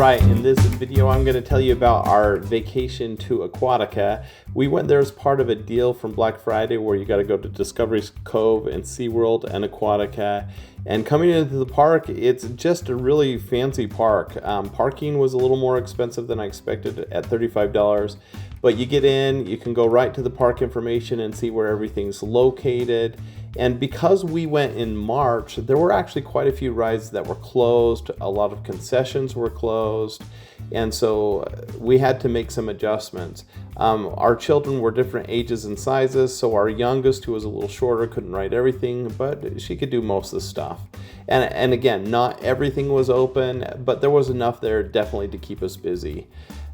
Alright, in this video I'm going to tell you about our vacation to Aquatica. We went there as part of a deal from Black Friday where you got to go to Discovery Cove and SeaWorld and Aquatica. And coming into the park, it's just a really fancy park. Parking was a little more expensive than I expected at $35. But you get in, you can go right to the park information and see where everything's located. And because we went in March, there were actually quite a few rides that were closed. A lot of concessions were closed. And so we had to make some adjustments. Our children were different ages and sizes. So our youngest, who was a little shorter, couldn't ride everything, but she could do most of the stuff. And again, not everything was open, but there was enough there definitely to keep us busy.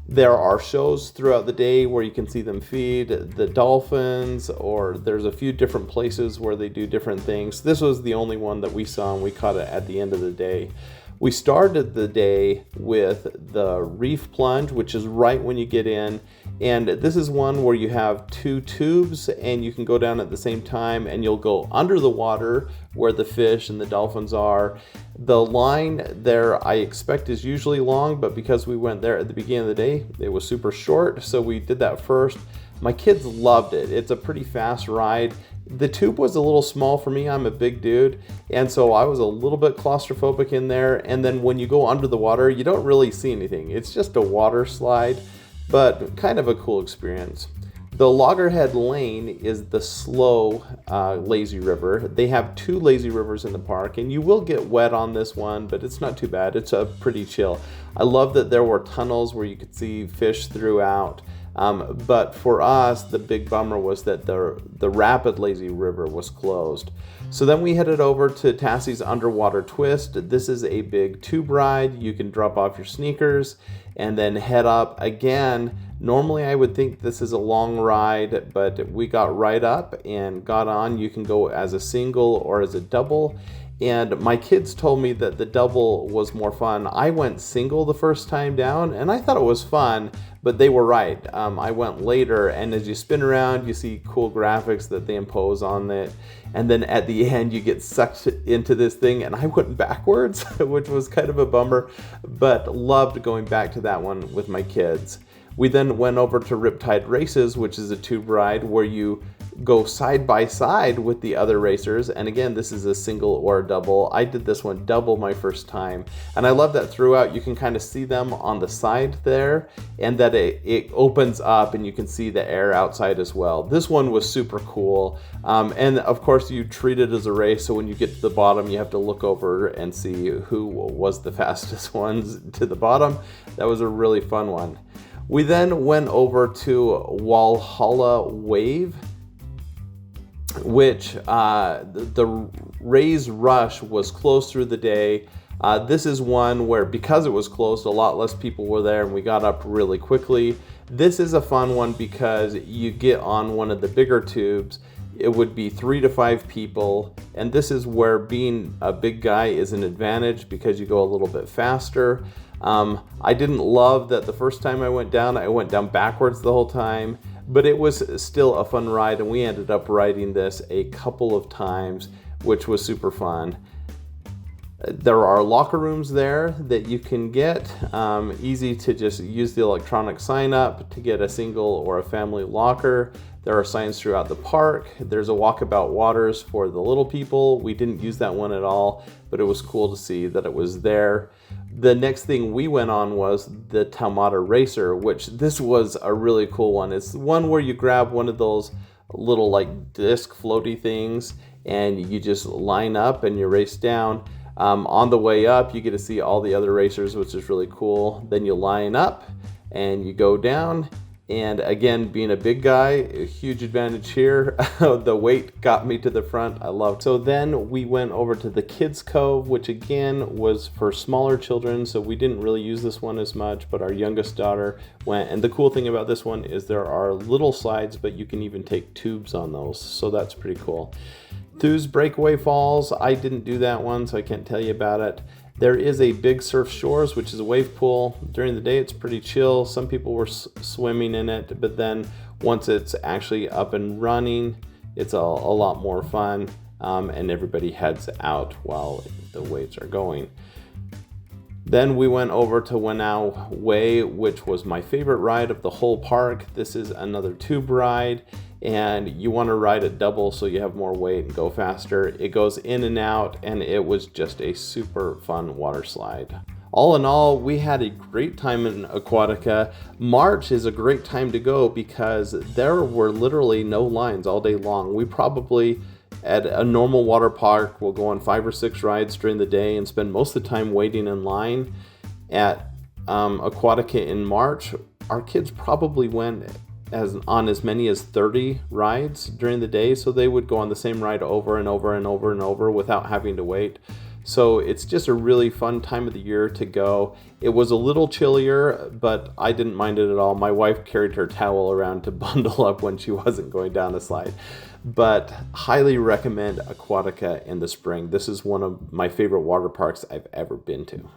There are shows throughout the day where you can see them feed the dolphins, or there's a few different places where they do different things. This was the only one that we saw, and we caught it at the end of the day. We started the day with the Reef Plunge, which is right when you get in. And this is one where you have two tubes and you can go down at the same time, and you'll go under the water where the fish and the dolphins are. The line there I expect is usually long, but because we went there at the beginning of the day, it was super short. So we did that first. My kids loved it. It's a pretty fast ride. The tube was a little small for me. I'm a big dude, and so I was a little bit claustrophobic in there. And then when you go under the water, you don't really see anything. It's just a water slide, but kind of a cool experience. The Loggerhead Lane is the slow lazy river. They have two lazy rivers in the park, and you will get wet on this one, but it's not too bad. It's pretty chill. I love that there were tunnels where you could see fish throughout. But for us, the big bummer was that the rapid lazy river was closed. So then we headed over to Tassie's Underwater Twist. This is a big tube ride. You can drop off your sneakers and then head up again. Normally I would think this is a long ride, but we got right up and got on. You can go as a single or as a double. And my kids told me that the double was more fun. I went single the first time down, and I thought it was fun, but they were right. I went later, and as you spin around, you see cool graphics that they impose on it. And then at the end, you get sucked into this thing, and I went backwards, which was kind of a bummer, but loved going back to that one with my kids. We then went over to Riptide Races, which is a tube ride where you go side by side with the other racers. And again, this is a single or a double. I did this one double my first time. And I love that throughout you can kind of see them on the side there, and that it opens up and you can see the air outside as well. This one was super cool. And of course you treat it as a race. So when you get to the bottom, you have to look over and see who was the fastest ones to the bottom. That was a really fun one. We then went over to Walhalla Wave, which the Rays Rush was closed through the day. This is one where, because it was closed, a lot less people were there and we got up really quickly. This is a fun one because you get on one of the bigger tubes. It would be 3 to 5 people, and this is where being a big guy is an advantage because you go a little bit faster. I didn't love that the first time I went down backwards the whole time, but it was still a fun ride, and we ended up riding this a couple of times, which was super fun. There are locker rooms there that you can get. Easy to just use the electronic sign up to get a single or a family locker. There are signs throughout the park. There's a walkabout waters for the little people. We didn't use that one at all, but it was cool to see that it was there. The next thing we went on was the Taumata Racer, which this was a really cool one. It's one where you grab one of those little like disc floaty things and you just line up and you race down. On the way up, you get to see all the other racers, which is really cool. Then you line up and you go down. And again, being a big guy, a huge advantage here. The weight got me to the front. I loved it. So then we went over to the Kids Cove, which again was for smaller children. So we didn't really use this one as much, but our youngest daughter went. And the cool thing about this one is there are little slides, but you can even take tubes on those. So that's pretty cool. Thu's Breakaway Falls, I didn't do that one, so I can't tell you about it. There is a Big Surf Shores, which is a wave pool. During the day, it's pretty chill. Some people were swimming in it, but then once it's actually up and running, it's a lot more fun, and everybody heads out while the waves are going. Then we went over to Wahoo Way, which was my favorite ride of the whole park. This is another tube ride, and you want to ride it double so you have more weight and go faster. It goes in and out, and it was just a super fun water slide. All in all, we had a great time in Aquatica. March is a great time to go because there were literally no lines all day long. We probably, at a normal water park, will go on 5 or 6 rides during the day and spend most of the time waiting in line. At Aquatica in March, our kids probably went on as many as 30 rides during the day, so they would go on the same ride over and over and over and over without having to wait. So it's just a really fun time of the year to go. It was a little chillier, but I didn't mind it at all. My wife carried her towel around to bundle up when she wasn't going down a slide. But highly recommend Aquatica in the spring. This is one of my favorite water parks I've ever been to.